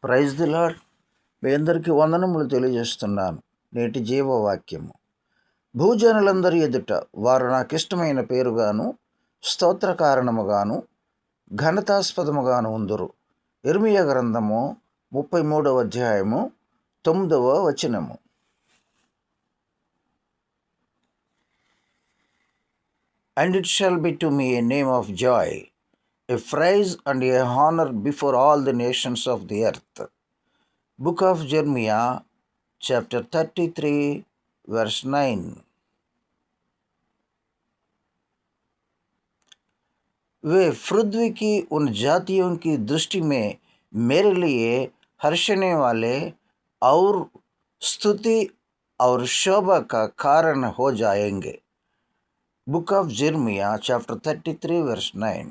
Praise the lord. మీ అందరికీ వందనములు తెలియజేస్తున్నాను. నేటి జీవవాక్యము. భూజనులందరి ఎదుట వారు నాకిష్టమైన పేరుగాను స్తోత్ర కారణముగాను ఘనతాస్పదముగాను ఉందురు. ఇర్మియా గ్రంథము 33వ అధ్యాయము 9వ వచనము. And it shall be to me a name of joy, a praise and a honor before all the nations of the earth. Book of Jeremiah, chapter 33, verse 9. वे पृथ्वी की उन जातियों की दृष्टि में मेरे लिए हर्षने वाले और स्तुति और शोभा का कारण हो जाएंगे. Book of Jeremiah, chapter 33, verse 9.